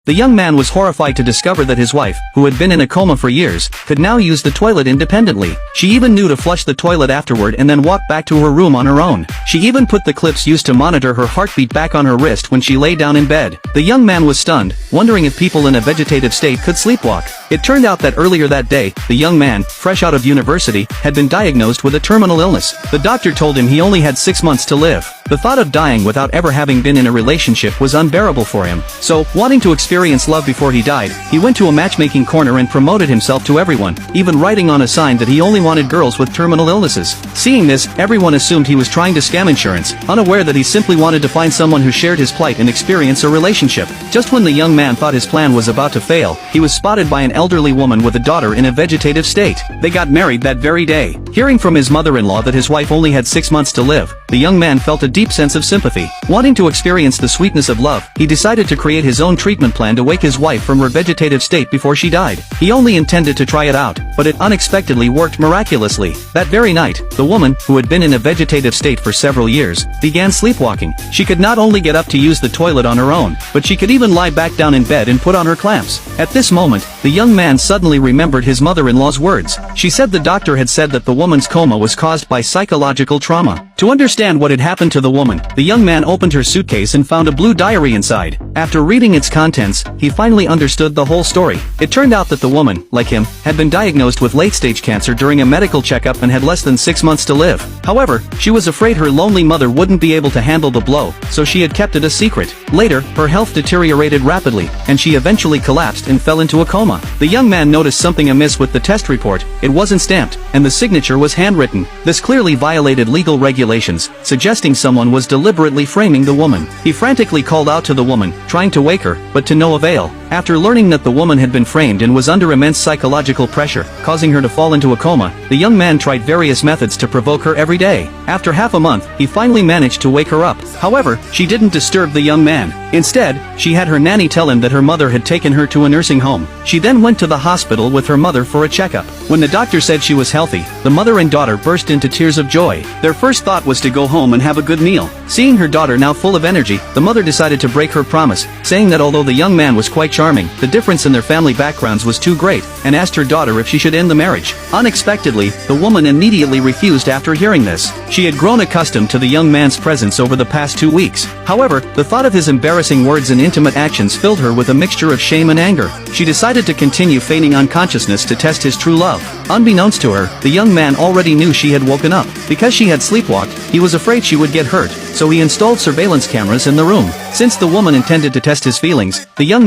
The young man was horrified to discover that his wife, who had been in a coma for years, could now use the toilet independently. She even knew to flush the toilet afterward and then walk back to her room on her own. She even put the clips used to monitor her heartbeat back on her wrist when she lay down in bed. The young man was stunned, wondering if people in a vegetative state could sleepwalk. It turned out that earlier that day, the young man, fresh out of university, had been diagnosed with a terminal illness. The doctor told him he only had 6 months to live. The thought of dying without ever having been in a relationship was unbearable for him. So, wanting to experience love before he died, he went to a matchmaking corner and promoted himself to everyone, even writing on a sign that he only wanted girls with terminal illnesses. Seeing this, everyone assumed he was trying to scam insurance, unaware that he simply wanted to find someone who shared his plight and experience a relationship. Just when the young man thought his plan was about to fail, he was spotted by an elderly woman with a daughter in a vegetative state. They got married that very day. Hearing from his mother-in-law that his wife only had 6 months to live, the young man felt a deep sense of sympathy. Wanting to experience the sweetness of love, he decided to create his own treatment plan to wake his wife from her vegetative state before she died. He only intended to try it out, but it unexpectedly worked miraculously. That very night, the woman, who had been in a vegetative state for several years, began sleepwalking. She could not only get up to use the toilet on her own, but she could even lie back down in bed and put on her clamps. At this moment, the young man suddenly remembered his mother-in-law's words. She said the doctor had said that the woman's coma was caused by psychological trauma. To understand what had happened to the woman, the young man opened her suitcase and found a blue diary inside. After reading its contents, he finally understood the whole story. It turned out that the woman, like him, had been diagnosed with late-stage cancer during a medical checkup and had less than 6 months to live. However, she was afraid her lonely mother wouldn't be able to handle the blow, so she had kept it a secret. Later, her health deteriorated rapidly, and she eventually collapsed and fell into a coma. The young man noticed something amiss with the test report. It wasn't stamped, and the signature was handwritten. This clearly violated legal regulations, suggesting someone was deliberately framing the woman. He frantically called out to the woman, trying to wake her, but to no avail. After learning that the woman had been framed and was under immense psychological pressure, causing her to fall into a coma, the young man tried various methods to provoke her every day. After half a month, he finally managed to wake her up. However, she didn't disturb the young man. Instead, she had her nanny tell him that her mother had taken her to a nursing home. She then went to the hospital with her mother for a checkup. When the doctor said she was healthy, the mother and daughter burst into tears of joy. Their first thought was to go home and have a good meal. Seeing her daughter now full of energy, the mother decided to break her promise, saying that although the young man was quite charming, the difference in their family backgrounds was too great, and asked her daughter if she should end the marriage. Unexpectedly, the woman immediately refused after hearing this. She had grown accustomed to the young man's presence over the past 2 weeks. However, the thought of his embarrassing words and intimate actions filled her with a mixture of shame and anger. She decided to continue feigning unconsciousness to test his true love. Unbeknownst to her, the young man already knew she had woken up. Because she had sleepwalked, he was afraid she would get hurt, so he installed surveillance cameras in the room. Since the woman intended to test his feelings, the young man